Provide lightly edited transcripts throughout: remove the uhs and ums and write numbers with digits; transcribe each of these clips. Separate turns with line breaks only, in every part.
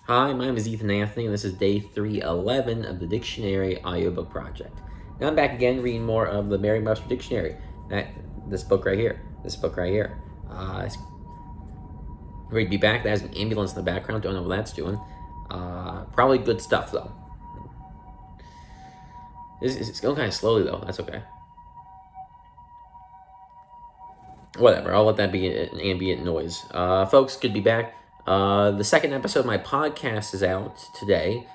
Hi, my name is Ethan Anthony, and this is day 311 of the Dictionary Audiobook Project. Now I'm back again reading more of the Merriam-Webster Dictionary. This book right here. It's great to be back. That has an ambulance in the background. Don't know what that's doing. Probably good stuff, though. It's going kind of slowly, though. That's okay. Whatever. I'll let that be an ambient noise. Folks, good to be back. The second episode of my podcast is out today.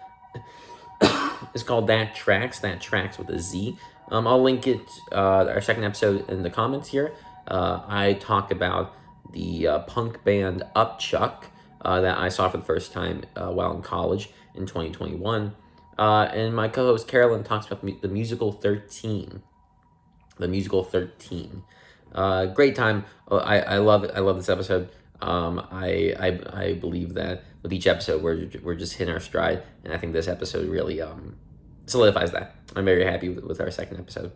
It's called That Tracks with a Z. I'll link it, our second episode, in the comments here. I talk about the punk band Upchuck that I saw for the first time while in college in 2021. And my co-host Carolyn talks about the musical 13. The musical 13. Great time. I love it. I love this episode. I believe that with each episode we're just hitting our stride, and I think this episode really solidifies that. I'm very happy with our second episode.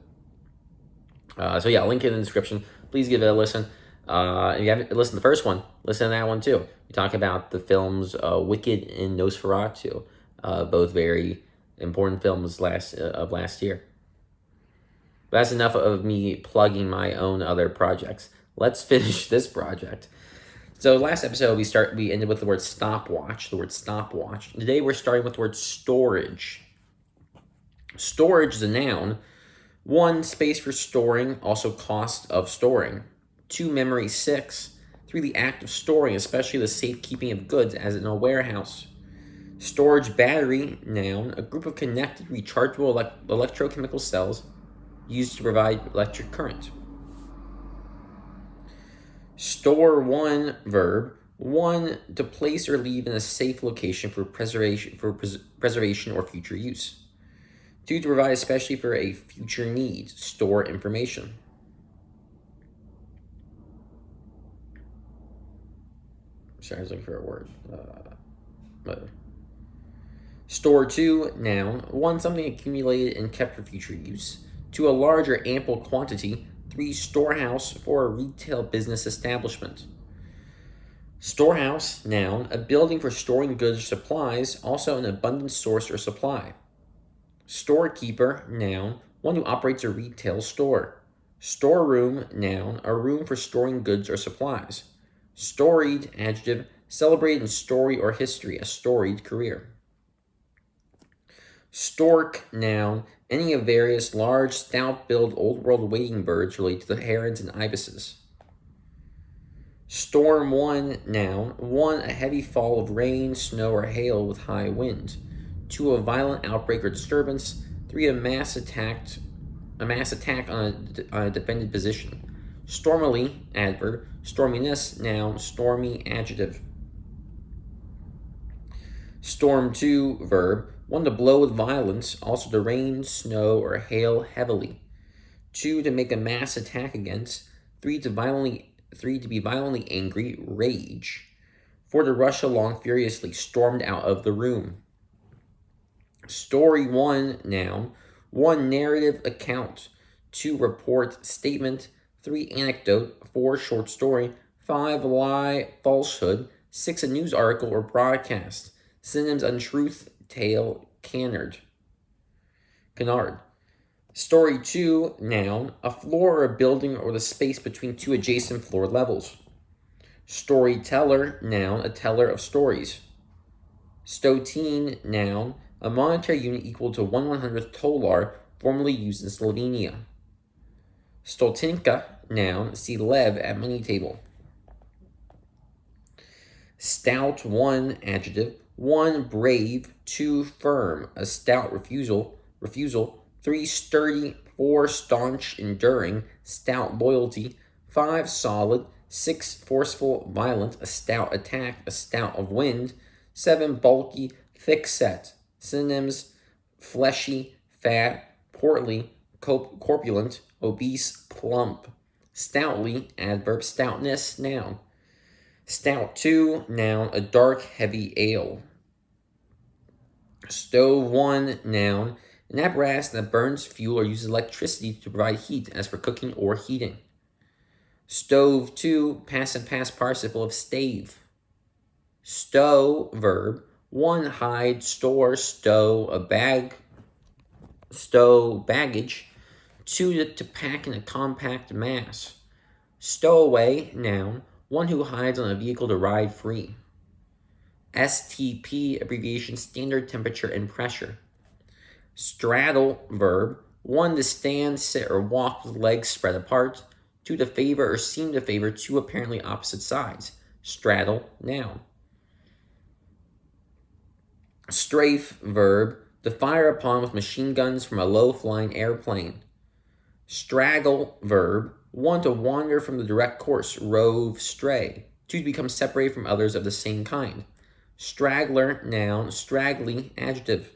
So yeah, I'll link it in the description. Please give it a listen. If you haven't listened to the first one, listen to that one too. We talk about the films Wicked and Nosferatu, both very important films of last year. But that's enough of me plugging my own other projects. Let's finish this project. So last episode we ended with the word stopwatch. Today we're starting with the word storage. Storage is a noun. 1, space for storing, also cost of storing. 2, memory. 6, 3, the act of storing, especially the safekeeping of goods as in a warehouse. Storage battery, noun, a group of connected rechargeable electrochemical cells used to provide electric current. Store 1, verb. 1, to place or leave in a safe location for preservation or future use. 2, to provide especially for a future need. Store information. Sorry, I was looking for a word. Store 2, noun. 1, something accumulated and kept for future use. 2, a large or ample quantity. 3, storehouse for a retail business establishment. Storehouse, noun, a building for storing goods or supplies, also an abundant source or supply. Storekeeper, noun, one who operates a retail store. Storeroom, noun, a room for storing goods or supplies. Storied, adjective, celebrated in story or history, a storied career. Stork, noun, any of various large, stout-billed, old-world wading birds related to the herons and ibises. Storm 1, noun, 1, a heavy fall of rain, snow, or hail with high wind. 2, a violent outbreak or disturbance. 3, a mass attack on a defended position. Stormily, adverb. Storminess, noun, stormy, adjective. Storm 2, verb. 1, to blow with violence, also to rain, snow, or hail heavily. 2, to make a mass attack against. 3, to be violently angry, rage. 4, to rush along furiously, stormed out of the room. Story 1, noun. 1, narrative account. 2, report, statement. 3, anecdote. 4, short story. 5, lie, falsehood. 6, a news article or broadcast. Synonyms: untruth, tale, canard. Story 2, noun, a floor or a building or the space between 2 adjacent floor levels. Storyteller, noun, a teller of stories. Stotine, noun, a monetary unit equal to 1/100th tolar, formerly used in Slovenia. Stotinka, noun, see lev at money table. Stout 1, adjective. 1, brave. 2, firm, a stout refusal. 3, sturdy. 4, staunch, enduring, stout loyalty. 5, solid. 6, forceful, violent, a stout attack, a stout of wind. 7, bulky, thick-set. Synonyms: fleshy, fat, portly, corpulent, obese, plump. Stoutly, adverb. Stoutness, noun. Stout 2, noun, a dark, heavy ale. Stove 1, noun, an apparatus that burns fuel or uses electricity to provide heat, as for cooking or heating. Stove 2, past and past participle of stave. Stow, verb, 1 hide, store, stow baggage. 2 to pack in a compact mass. Stowaway, noun, one who hides on a vehicle to ride free. STP, abbreviation standard temperature and pressure. Straddle, verb, 1 to stand, sit, or walk with legs spread apart. 2 to favor or seem to favor two apparently opposite sides. Straddle, noun. Strafe, verb, to fire upon with machine guns from a low-flying airplane. Straggle, verb, 1 to wander from the direct course, rove, stray. 2 to become separated from others of the same kind. Straggler, noun, straggly, adjective.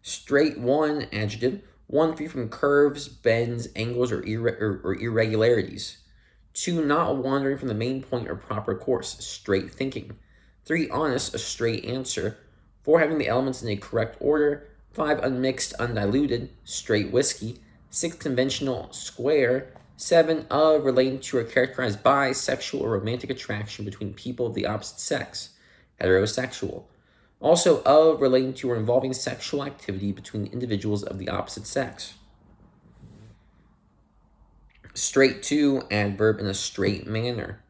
Straight one, adjective, 1 free from curves, bends, angles, or irregularities. 2 not wandering from the main point or proper course, straight thinking. 3 honest, a straight answer. 4 having the elements in a correct order. 5 unmixed, undiluted, straight whiskey. 6 conventional, square. 7 of, relating to or characterized by sexual or romantic attraction between people of the opposite sex, heterosexual. Also of, relating to or involving sexual activity between individuals of the opposite sex. Straight to, adverb, in a straight manner.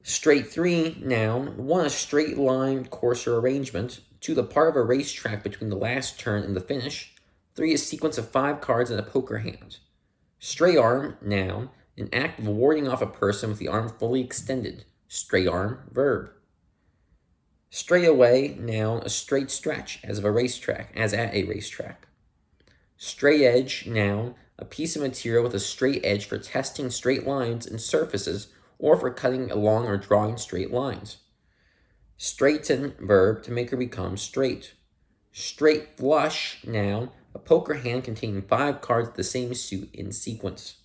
Straight 3, noun, 1 a straight line, course, or arrangement. 2 the part of a racetrack between the last turn and the finish. 3 a sequence of 5 cards in a poker hand. Straight arm, noun, an act of warding off a person with the arm fully extended. Straight arm, verb. Straight away, noun, a straight stretch, as at a racetrack. Straight edge, noun, a piece of material with a straight edge for testing straight lines and surfaces or for cutting along or drawing straight lines. Straighten, verb, to make or become straight. Straight flush, noun, a poker hand containing 5 cards of the same suit in sequence.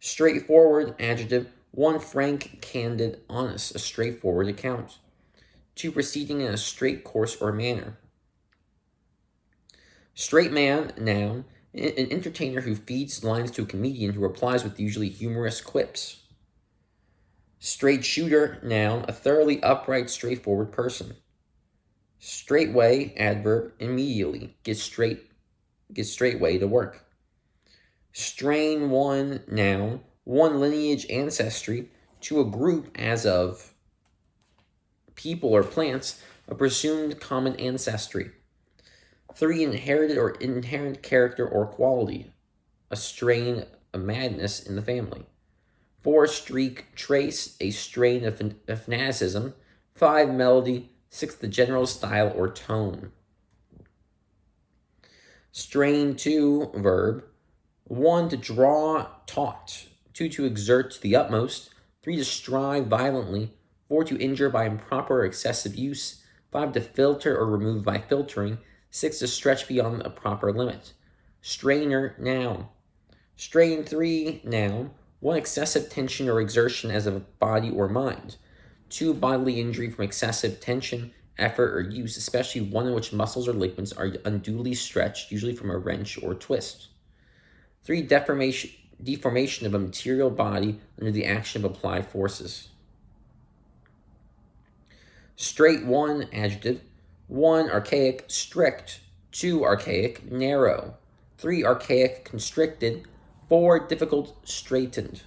Straightforward, adjective, 1 frank, candid, honest, a straightforward account. 2 proceeding in a straight course or manner. Straight man, noun, an entertainer who feeds lines to a comedian who replies with usually humorous quips. Straight shooter, noun, a thoroughly upright, straightforward person. Straightway, adverb, immediately, get straightway to work. Strain one, noun, 1 lineage ancestry to a group as of people or plants, a presumed common ancestry. 3 inherited or inherent character or quality, a strain of madness in the family. 4 streak, trace, a strain of fanaticism. 5 melody. 6 the general style or tone. Strain 2, verb, 1 to draw taut. 2 to exert to the utmost. 3 to strive violently. 4 to injure by improper or excessive use. 5 to filter or remove by filtering. 6 to stretch beyond a proper limit. Strainer, noun. Strain 3, noun, 1 excessive tension or exertion as of body or mind. 2 bodily injury from excessive tension, effort, or use, especially one in which muscles or ligaments are unduly stretched, usually from a wrench or twist. 3 deformation of a material body under the action of applied forces. Straight 1, adjective, 1 archaic, strict. 2 archaic, narrow. 3 archaic, constricted. 4 difficult, straightened.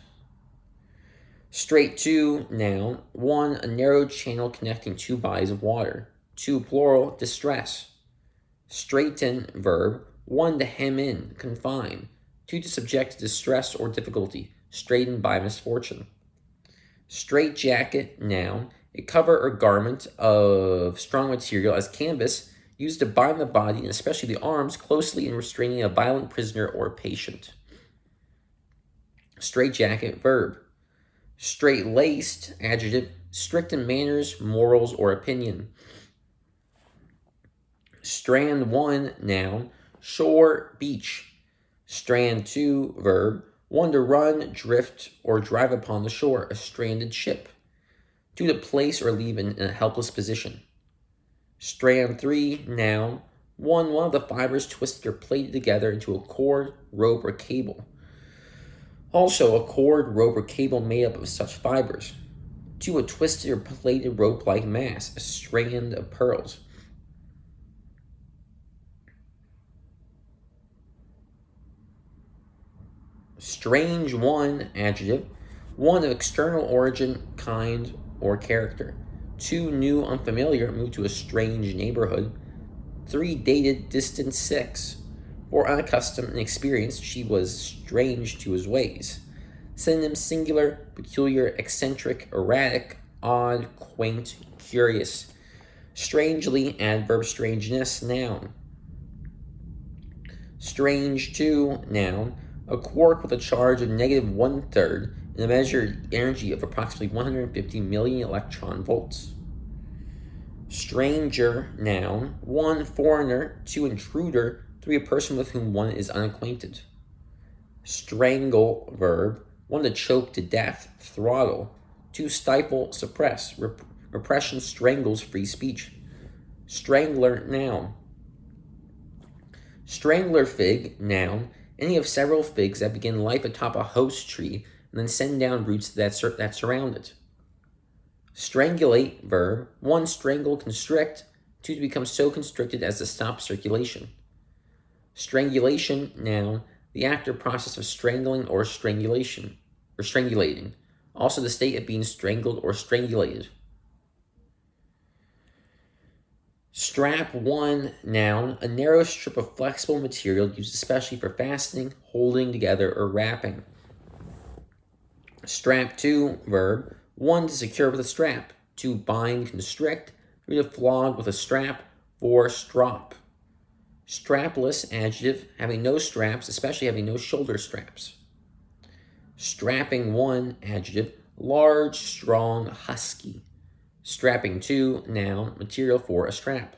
Straight 2, noun, 1 a narrow channel connecting 2 bodies of water. 2 plural, distress. Straighten, verb, 1 to hem in, confine. 2 to subject to distress or difficulty, straitened by misfortune. Straight jacket, noun, a cover or garment of strong material as canvas used to bind the body and especially the arms closely in restraining a violent prisoner or patient. Straight jacket, verb. Straight-laced, adjective, strict in manners, morals, or opinion. Strand 1, noun, shore, beach. Strand 2, verb, 1 to run, drift, or drive upon the shore, a stranded ship. 2 to place or leave in a helpless position. Strand 3, noun, 1 of the fibers twisted or plaited together into a cord, rope, or cable. Also, a cord, rope, or cable made up of such fibers. 2. A twisted or plaited rope-like mass, a strand of pearls. Strange 1, adjective. 1 of external origin, kind, or character. 2, new, unfamiliar, moved to a strange neighborhood. 3, dated, distant. 6, 4, unaccustomed and experienced, she was strange to his ways. Synonyms: singular, peculiar, eccentric, erratic, odd, quaint, curious. Strangely, adverb. Strangeness, noun. Strange 2, noun. A quark with a charge of negative 1/3 and a measured energy of approximately 150 million electron volts. Stranger, noun. 1, foreigner. 2, intruder. 3, a person with whom one is unacquainted. Strangle, verb. 1, to choke to death, throttle. 2, stifle, suppress. Repression strangles free speech. Strangler, noun. Strangler fig, noun. Any of several figs that begin life atop a host tree and then send down roots that surround it. Strangulate, verb. 1, strangle, constrict. 2, to become so constricted as to stop circulation. Strangulation, noun. The act or process of strangling or strangulation, or strangulating. Also the state of being strangled or strangulated. Strap 1, noun. A narrow strip of flexible material used especially for fastening, holding together, or wrapping. Strap 2, verb. 1, to secure with a strap. 2, bind, constrict. 3, to flog with a strap. 4, strop. Strapless, adjective. Having no straps, especially having no shoulder straps. Strapping 1, adjective. Large, strong, husky. Strapping 2, noun. Material for a strap.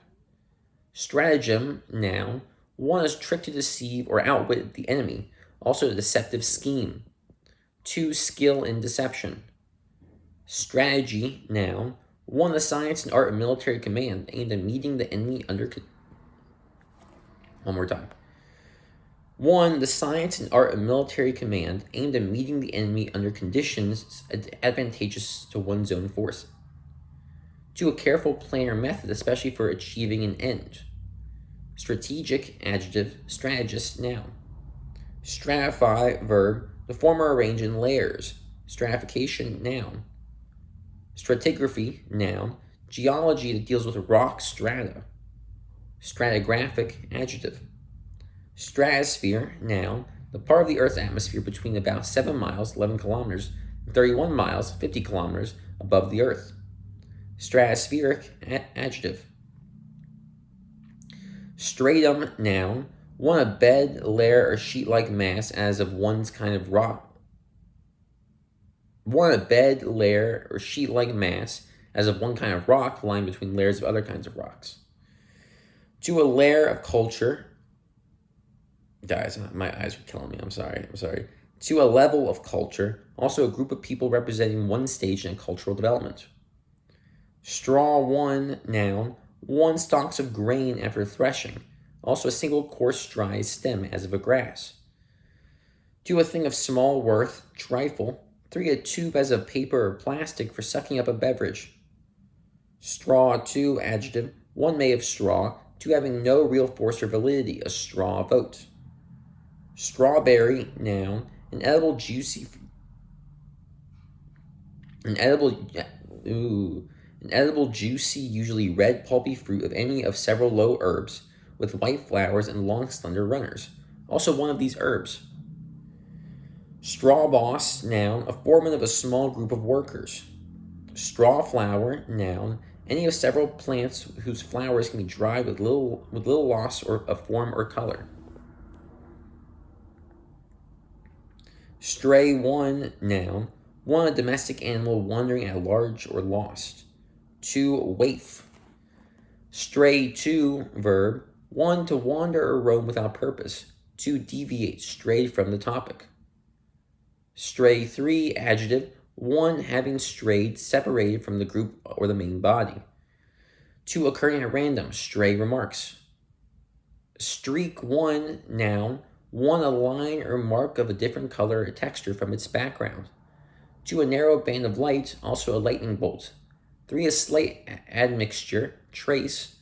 Stratagem, noun. 1 is trick to deceive or outwit the enemy. Also a deceptive scheme. 2, skill in deception. Strategy, noun. 1, the science and art of military command aimed at meeting the enemy under... One more time. 1, the science and art of military command aimed at meeting the enemy under conditions advantageous to one's own force. 2, a careful plan or method, especially for achieving an end. Strategic, adjective. Strategist, noun. Stratify, verb. The form or arrange in layers. Stratification, noun. Stratigraphy, noun. Geology that deals with rock strata. Stratigraphic, adjective. Stratosphere, noun. The part of the Earth's atmosphere between about 7 miles, 11 kilometers, and 31 miles, 50 kilometers above the Earth. Stratospheric, adjective. Stratum, noun. 1, a bed, layer, or sheet-like mass as of one's kind of rock. 1, a bed, layer, or sheet-like mass as of one kind of rock lying between layers of other kinds of rocks. 2, a layer of culture. Guys, my eyes are killing me. I'm sorry. 2, a level of culture. Also a group of people representing one stage in a cultural development. Straw 1, noun. 1, stalks of grain after threshing. Also a single coarse dry stem as of a grass. 2, a thing of small worth, trifle. 3, a tube as of paper or plastic for sucking up a beverage. Straw 2, adjective. 1, made of straw. 2, having no real force or validity, a straw vote. Strawberry, noun. An edible, juicy, usually red, pulpy fruit of any of several low herbs with white flowers and long, slender runners. Also one of these herbs. Straw boss, noun. A foreman of a small group of workers. Straw flower, noun. Any of several plants whose flowers can be dried with little loss of form or color. Stray 1, noun. 1, a domestic animal wandering at large or lost. 2, waif. Stray 2, verb. 1, to wander or roam without purpose. 2, deviate, stray from the topic. Stray 3, adjective. 1, having strayed, separated from the group or the main body. 2, occurring at random, stray remarks. Streak 1, noun. 1, a line or mark of a different color or texture from its background. 2, a narrow band of light, also a lightning bolt. 3, a slight admixture, trace.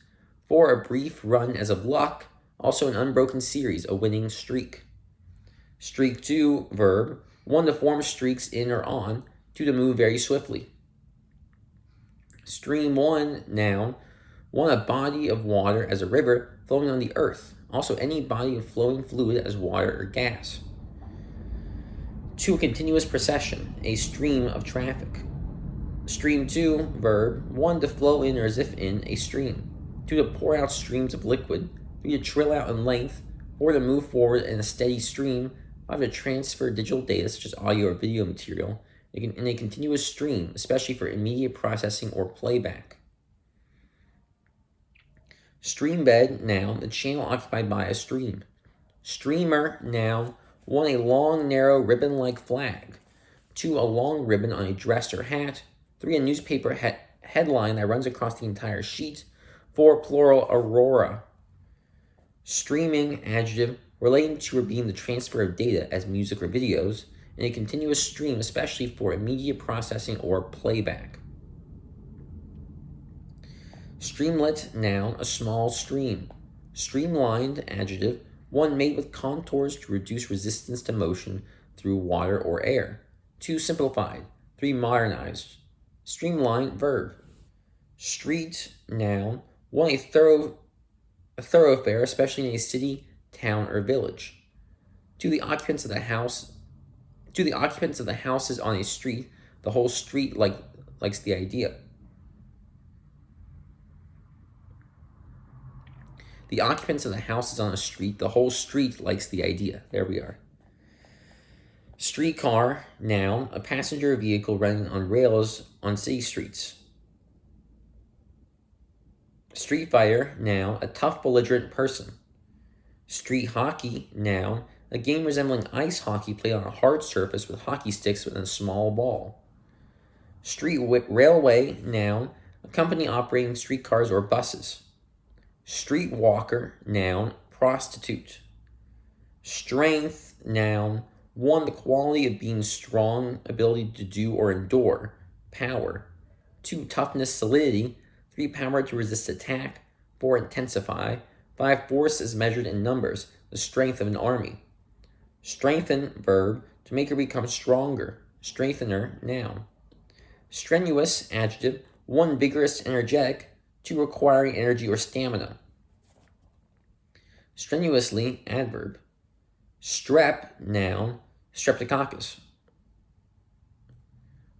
4, a brief run as of luck, also an unbroken series, a winning streak. Streak 2, verb. 1, to form streaks in or on. 2, to move very swiftly. Stream 1, noun. 1, a body of water as a river flowing on the earth. Also any body of flowing fluid as water or gas. 2, a continuous procession, a stream of traffic. Stream 2, verb. 1, to flow in or as if in a stream. 2, to pour out streams of liquid. 3, to trill out in length. 4, to move forward in a steady stream. 5, to transfer digital data such as audio or video material in a continuous stream, especially for immediate processing or playback. Stream bed, noun, the channel occupied by a stream. Streamer, noun. 1, a long, narrow, ribbon-like flag. 2, a long ribbon on a dress or hat. 3, a newspaper headline that runs across the entire sheet. 4, plural, aurora. Streaming, adjective, relating to or being the transfer of data as music or videos in a continuous stream, especially for immediate processing or playback. Streamlet, noun, a small stream. Streamlined, adjective, 1, made with contours to reduce resistance to motion through water or air. 2, simplified. 3, modernized. Streamlined, verb. Street, noun, 1, a thoroughfare, especially in a city, town, or village. 2, the occupants of the houses on a street, the whole street likes the idea. The occupants of the houses on a street, the whole street likes the idea. There we are. Streetcar, noun, a passenger vehicle running on rails on city streets. Street fighter, noun, a tough, belligerent person. Street hockey, noun, a game resembling ice hockey played on a hard surface with hockey sticks within a small ball. Street railway, noun, a company operating streetcars or buses. Streetwalker, noun, prostitute. Strength, noun, 1, the quality of being strong, ability to do or endure, power. 2, toughness, solidity. 3, power to resist attack. 4, intensify. 5, force is measured in numbers, the strength of an army. Strengthen, verb, to make or become stronger. Strengthener, noun. Strenuous, adjective, 1, vigorous, energetic. 2, requiring energy or stamina. Strenuously, adverb. Strep, noun, streptococcus.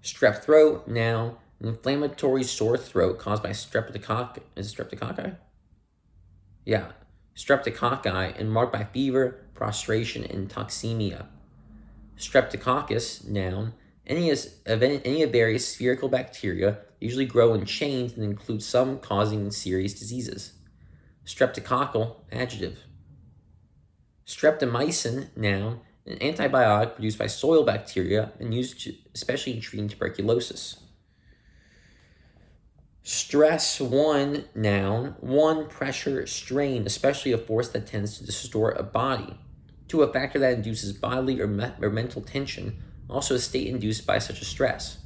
Strep throat, noun, an inflammatory sore throat caused by streptococcus. Is it streptococci? Yeah. Streptococci and marked by fever, prostration, and toxemia. Streptococcus, noun, any of various spherical bacteria usually grow in chains and include some causing serious diseases. Streptococcal, adjective. Streptomycin, noun, an antibiotic produced by soil bacteria and used especially in treating tuberculosis. Stress, 1, noun, 1, pressure, strain, especially a force that tends to distort a body. 2, a factor that induces bodily or mental tension, also a state induced by such a stress.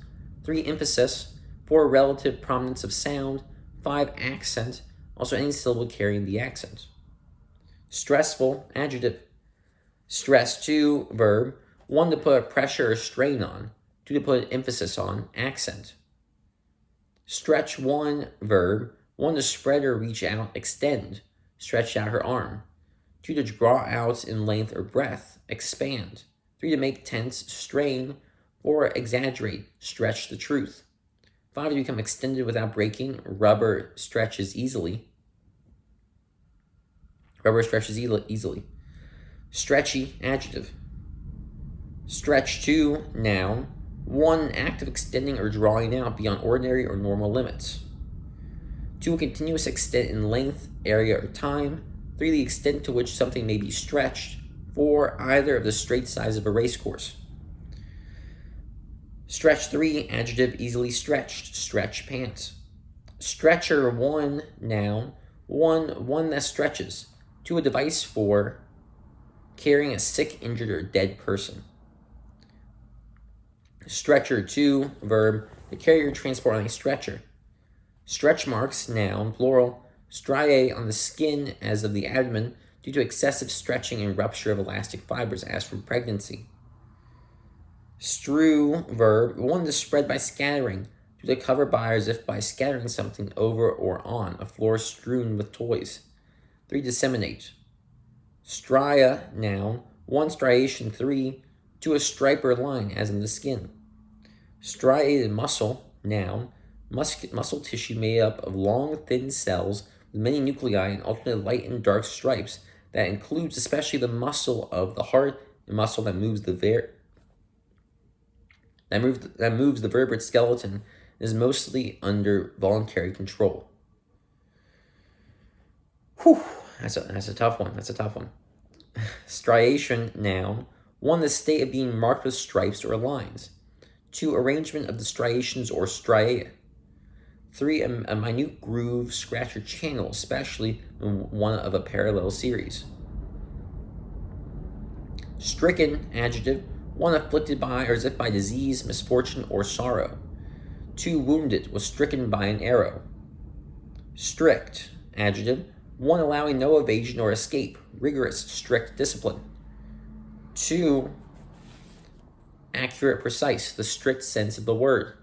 3, emphasis. 4, relative prominence of sound. 5, accent, also any syllable carrying the accent. Stressful, adjective. Stress, 2, verb. 1, to put a pressure or strain on. 2, to put an emphasis on, accent. Stretch, 1, verb. 1, to spread or reach out, extend. Stretch out her arm. 2, to draw out in length or breadth, expand. 3, to make tense, strain. 4, exaggerate, stretch the truth. 5, to become extended without breaking, rubber stretches easily. Rubber stretches easily. Stretchy, adjective. Stretch, 2, noun. 1, act of extending or drawing out beyond ordinary or normal limits. 2, a continuous extent in length, area, or time. 3, the extent to which something may be stretched. 4, either of the straight sides of a racecourse. Stretch, 3, adjective, easily stretched, stretch pants. Stretcher, 1, noun. 1 that stretches. 2, a device for carrying a sick, injured, or dead person. Stretcher 2, verb, to carry or transport on a stretcher. Stretch marks, noun, plural, striae on the skin as of the abdomen due to excessive stretching and rupture of elastic fibers as from pregnancy. Strew, verb, one to spread by scattering, to cover by or as if by scattering something over or on a floor strewn with toys. 3, disseminate. Stria, noun, one striation, 3, to a stripe or line as in the skin. Striated muscle, noun, muscle tissue made up of long, thin cells with many nuclei and alternate light and dark stripes that includes especially the muscle of the heart, the muscle that moves the vertebrate skeleton, and is mostly under voluntary control. Whew, that's a tough one. Striation, noun, one the state of being marked with stripes or lines. 2, arrangement of the striations or striae. 3, a minute groove, scratch, or channel, especially one of a parallel series. Stricken, adjective, one afflicted by or as if by disease, misfortune, or sorrow. 2, wounded, was stricken by an arrow. Strict, adjective, one allowing no evasion or escape, rigorous, strict discipline. 2, accurate, precise, the strict sense of the word.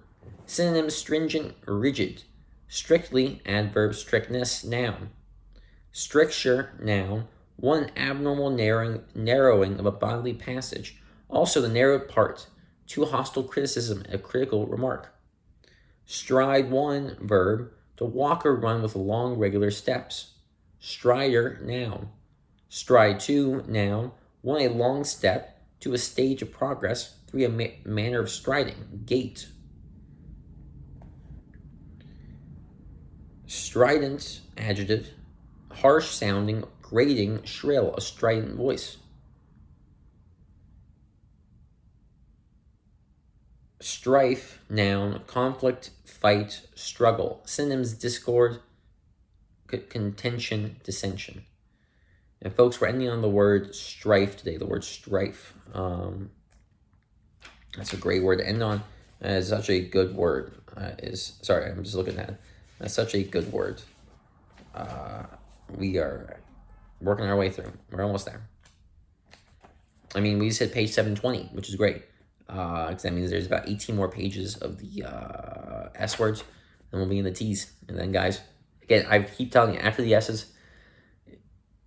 Synonyms, stringent, rigid. Strictly, adverb, strictness, noun. Stricture, noun, one abnormal narrowing of a bodily passage, also the narrowed part. 2, hostile criticism, a critical remark. Stride 1, verb, to walk or run with long, regular steps. Strider, noun. Stride 2, noun, one a long step, 2 a stage of progress, 3 a manner of striding, gait. Strident, adjective, harsh sounding, grating, shrill, a strident voice. Strife, noun, conflict, fight, struggle. Synonyms, discord, contention, dissension. And folks, we're ending on the word strife today, the word strife. That's a great word to end on. It's such a good word. Sorry, I'm just looking at it. That's such a good word. We are working our way through. We're almost there. I mean, we just hit page 720, which is great. Because that means there's about 18 more pages of the S words, and we'll be in the T's. And then, guys, again, I keep telling you, after the S's,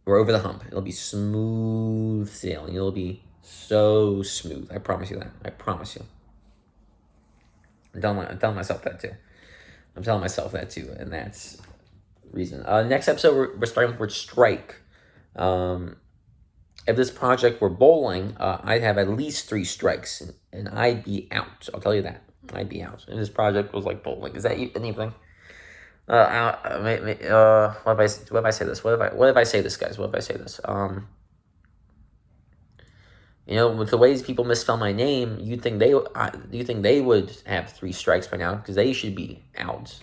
we're over the hump. It'll be smooth sailing. It'll be so smooth. I promise you that. I promise you. I'm telling myself that too. And that's the reason. Next episode, we're starting with the word strike. If this project were bowling, I'd have at least 3 strikes, and I'd be out. I'll tell you that. I'd be out. If this project was like bowling, is that anything? What if I say this? What if I say this, guys? What if I say this? With the ways people misspell my name, you think they would have 3 strikes by now because they should be out.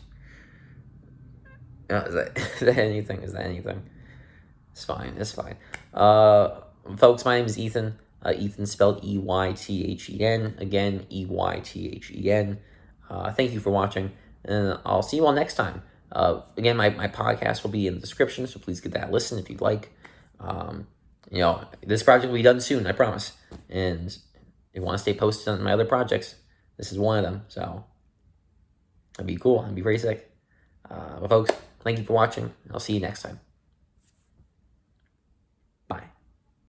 Is that anything? It's fine. Folks, my name is Ethan. Ethan spelled Eythen. Again, Eythen. Thank you for watching, and I'll see you all next time. Again, my podcast will be in the description, so please give that a listen if you'd like. This project will be done soon, I promise. And if you want to stay posted on my other projects, this is one of them. So that'd be cool. I'd be very sick. But folks, thank you for watching. I'll see you next time.